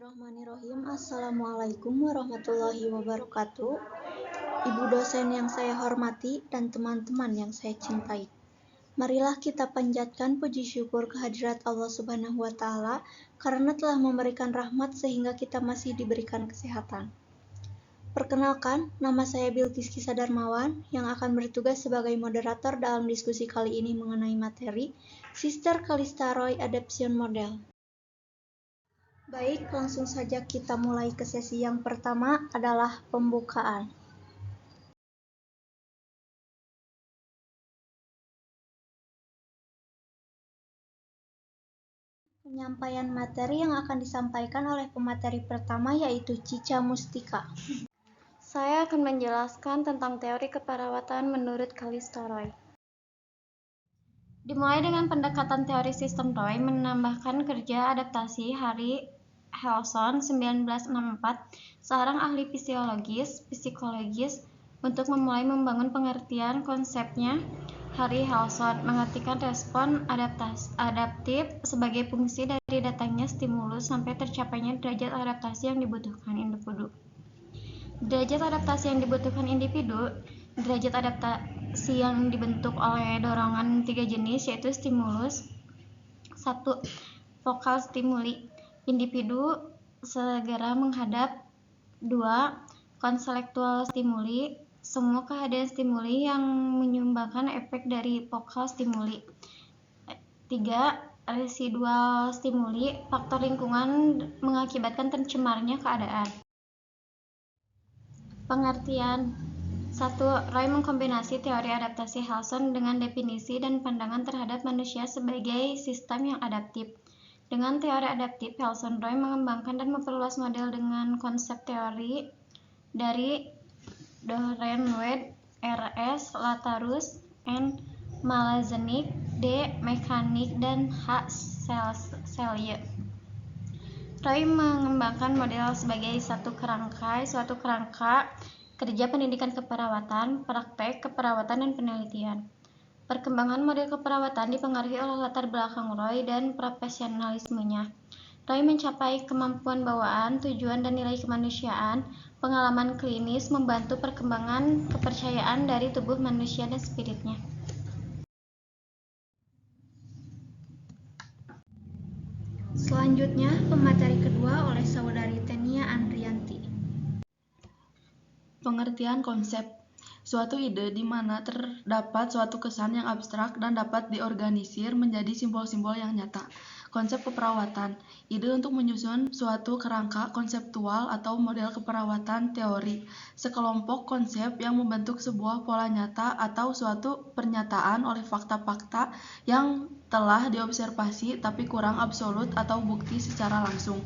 Bismillahirrahmanirrahim. Assalamualaikum warahmatullahi wabarakatuh. Ibu dosen yang saya hormati dan teman-teman yang saya cintai. Marilah kita panjatkan puji syukur kehadirat Allah Subhanahu wa Ta'ala karena telah memberikan rahmat sehingga kita masih diberikan kesehatan. Perkenalkan, nama saya Bilqis Kisa Darmawan yang akan bertugas sebagai moderator dalam diskusi kali ini mengenai materi Sister Calista Roy Adoption Model. Baik, langsung saja kita mulai ke sesi yang pertama adalah pembukaan. Penyampaian materi yang akan disampaikan oleh pemateri pertama yaitu Cica Mustika. Saya akan menjelaskan tentang teori keperawatan menurut Calista Roy. Dimulai dengan pendekatan teori sistem Roy menambahkan kerja adaptasi Harry Helson 1964, seorang ahli psikologis, untuk memulai membangun pengertian konsepnya. Harry Helson mengartikan respon adaptif sebagai fungsi dari datangnya stimulus sampai tercapainya derajat adaptasi yang dibutuhkan individu. Derajat adaptasi yang dibutuhkan individu, derajat adaptasi yang dibentuk oleh dorongan 3 jenis yaitu stimulus. 1. Vokal stimuli. Individu segera menghadap. 2. Konselektual stimuli. Semua kehadiran stimuli yang menyumbangkan efek dari vokal stimuli. 3. Residual stimuli. Faktor lingkungan mengakibatkan tercemarnya keadaan. Pengertian. 1. Roy mengkombinasi teori adaptasi Helson dengan definisi dan pandangan terhadap manusia sebagai sistem yang adaptif. Dengan teori adaptif Helson, Roy mengembangkan dan memperluas model dengan konsep teori dari Dohrenwede, R.S. Latarus, N. Malaznik, D. Mechanic, dan H. Selye. Roy mengembangkan model sebagai suatu kerangka kerja pendidikan keperawatan, praktek keperawatan, dan penelitian. Perkembangan model keperawatan dipengaruhi oleh latar belakang Roy dan profesionalismenya. Roy mencapai kemampuan bawaan, tujuan, dan nilai kemanusiaan. Pengalaman klinis membantu perkembangan kepercayaan dari tubuh manusia dan spiritnya. Selanjutnya, pemateri kedua oleh Saudari Tenia Andrianti. Pengertian konsep. Suatu ide di mana terdapat suatu kesan yang abstrak dan dapat diorganisir menjadi simbol-simbol yang nyata. Konsep keperawatan. Ide untuk menyusun suatu kerangka konseptual atau model keperawatan teori. Sekelompok konsep yang membentuk sebuah pola nyata atau suatu pernyataan oleh fakta-fakta yang telah diobservasi tapi kurang absolut atau bukti secara langsung.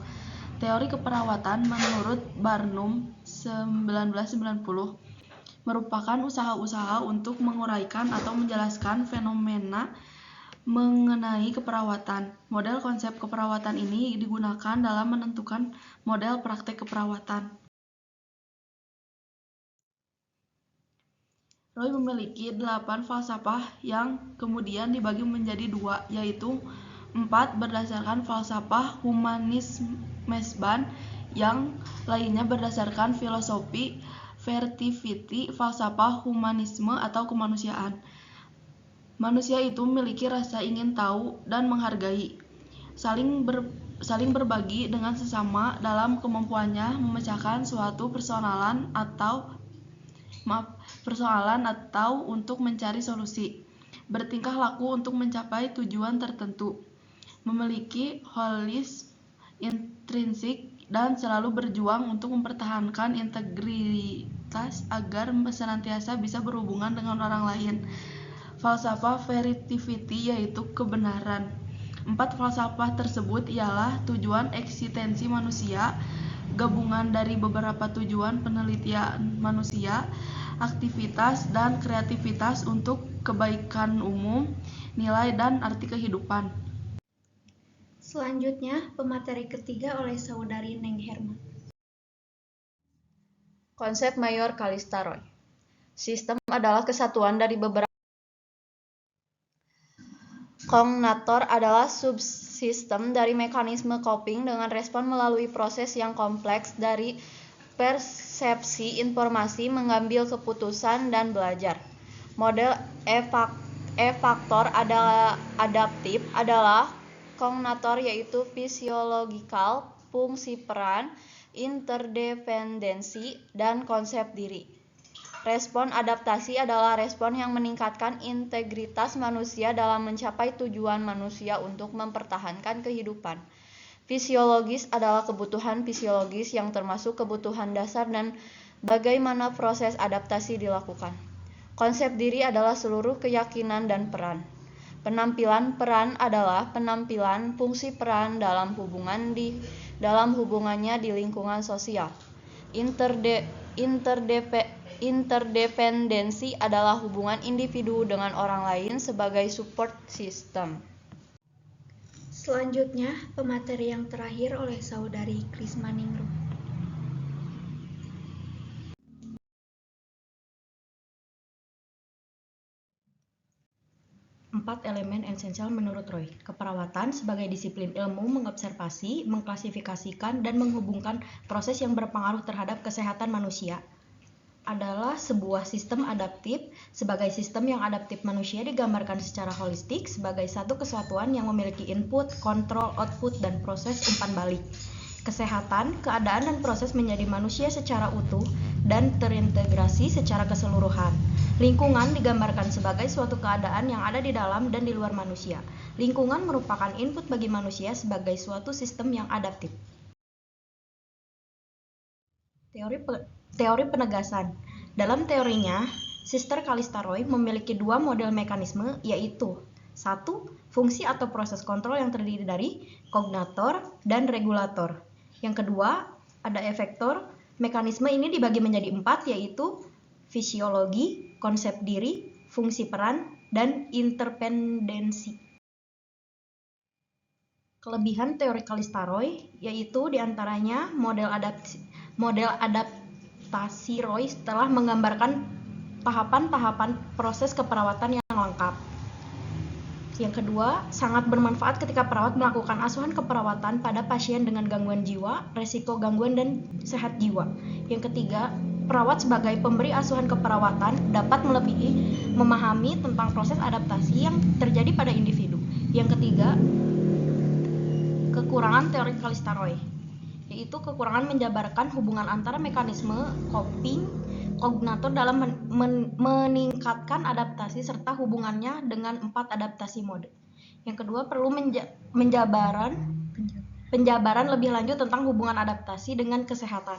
Teori keperawatan menurut Barnum 1990 merupakan usaha-usaha untuk menguraikan atau menjelaskan fenomena mengenai keperawatan. Model konsep keperawatan ini digunakan dalam menentukan model praktek keperawatan. Roy memiliki 8 falsafah yang kemudian dibagi menjadi 2, yaitu 4 berdasarkan falsafah humanisme, yang lainnya berdasarkan filosofi vertiviti, falsafah humanisme atau kemanusiaan. Manusia itu memiliki rasa ingin tahu dan menghargai, saling berbagi dengan sesama dalam kemampuannya memecahkan suatu persoalan atau untuk mencari solusi, bertingkah laku untuk mencapai tujuan tertentu, memiliki holisme intrinsik, dan selalu berjuang untuk mempertahankan integritas agar senantiasa bisa berhubungan dengan orang lain. Falsafah vertiviti yaitu kebenaran. 4 falsafah tersebut ialah tujuan eksistensi manusia, gabungan dari beberapa tujuan penelitian manusia, aktivitas dan kreativitas untuk kebaikan umum, nilai dan arti kehidupan. Selanjutnya, pemateri ketiga oleh Saudari Neng Herman. Konsep Mayor Calista Roy. Sistem adalah kesatuan dari beberapa kognator adalah subset sistem dari mekanisme coping dengan respon melalui proses yang kompleks dari persepsi informasi, mengambil keputusan, dan belajar. Model E-faktor adaptif adalah kognator, yaitu fisiologikal, fungsi peran, interdependensi, dan konsep diri. Respon adaptasi adalah respon yang meningkatkan integritas manusia dalam mencapai tujuan manusia untuk mempertahankan kehidupan. Fisiologis adalah kebutuhan fisiologis yang termasuk kebutuhan dasar dan bagaimana proses adaptasi dilakukan. Konsep diri adalah seluruh keyakinan dan peran. Penampilan peran adalah penampilan fungsi peran dalam hubungannya di lingkungan sosial. Interdependensi adalah hubungan individu dengan orang lain sebagai support system. Selanjutnya, pemateri yang terakhir oleh Saudari Krismaningrum. 4 elemen esensial menurut Roy. Keperawatan sebagai disiplin ilmu mengobservasi, mengklasifikasikan, dan menghubungkan proses yang berpengaruh terhadap kesehatan manusia. Adalah sebuah sistem adaptif. Sebagai sistem yang adaptif, manusia digambarkan secara holistik sebagai satu kesatuan yang memiliki input, kontrol, output, dan proses umpan balik. Kesehatan, keadaan, dan proses menjadi manusia secara utuh dan terintegrasi secara keseluruhan. Lingkungan digambarkan sebagai suatu keadaan yang ada di dalam dan di luar manusia. Lingkungan merupakan input bagi manusia sebagai suatu sistem yang adaptif. Teori penegasan. Dalam teorinya, Sister Calista Roy memiliki dua model mekanisme, yaitu 1. Fungsi atau proses kontrol yang terdiri dari kognator dan regulator. Yang kedua, ada efektor. Mekanisme ini dibagi menjadi 4, yaitu fisiologi, konsep diri, fungsi peran, dan interdependensi. Kelebihan teori Calista Roy yaitu diantaranya model adaptasi Roy telah menggambarkan tahapan-tahapan proses keperawatan yang lengkap. Yang kedua, sangat bermanfaat ketika perawat melakukan asuhan keperawatan pada pasien dengan gangguan jiwa, resiko gangguan, dan sehat jiwa. Yang ketiga, perawat sebagai pemberi asuhan keperawatan dapat melebihi memahami tentang proses adaptasi yang terjadi pada individu. Yang ketiga, kekurangan teori Calista Roy, yaitu kekurangan menjabarkan hubungan antara mekanisme coping kognator dalam meningkatkan adaptasi serta hubungannya dengan 4 adaptasi mode. Yang kedua, perlu penjabaran lebih lanjut tentang hubungan adaptasi dengan kesehatan.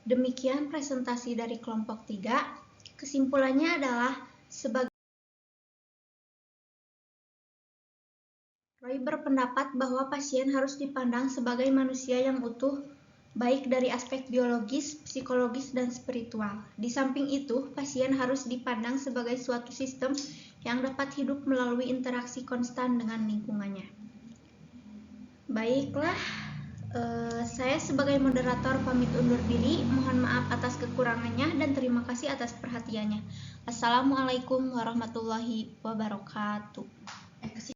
Demikian presentasi dari kelompok 3. Kesimpulannya adalah sebagai Roy berpendapat bahwa pasien harus dipandang sebagai manusia yang utuh, baik dari aspek biologis, psikologis, dan spiritual. Di samping itu, pasien harus dipandang sebagai suatu sistem yang dapat hidup melalui interaksi konstan dengan lingkungannya. Baiklah, saya sebagai moderator pamit undur diri. Mohon maaf atas kekurangannya dan terima kasih atas perhatiannya. Assalamualaikum warahmatullahi wabarakatuh.